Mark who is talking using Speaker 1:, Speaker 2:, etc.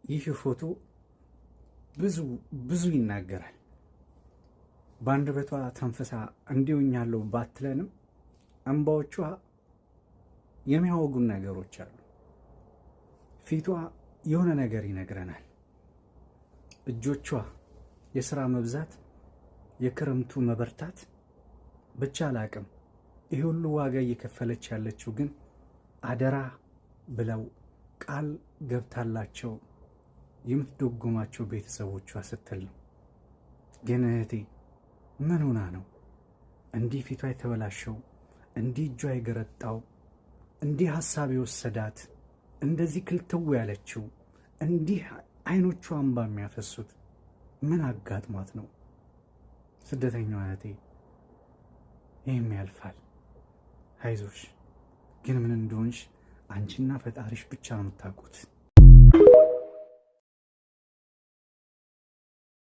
Speaker 1: ይህ ፎቶ ብዙ ይናገራል። በአንደበቷ ተንፈሳ እንዲውኛለሁ ባትለንም እንባዎቿ የሚያወጉን ነገሮች አሉ። ፊቷ የሆነ ነገር ይነግረናል። እጆቿ የሥራ መብዛት፣ የክረምቱ መበርታት ብቻ አላቅም። ይህ ሁሉ ዋጋ እየከፈለች ያለችው ግን አደራ ብለው ቃል ገብታላቸው የምትደጎማቸው ቤተሰቦቿ ስትል ነው። ግን እህቴ ምን ሆና ነው እንዲህ ፊቷ የተበላሸው? እንዲህ እጇ የገረጣው? እንዲህ ሐሳብ የወሰዳት? እንደዚህ ክልትው ያለችው? እንዲህ አይኖቿ እንባ የሚያፈሱት ምን አጋጥሟት ነው? ስደተኛዋ እህቴ ይህም ያልፋል፣ አይዞሽ። ግን ምን እንደሆንሽ አንቺና ፈጣሪሽ ብቻ ነው የምታውቁት።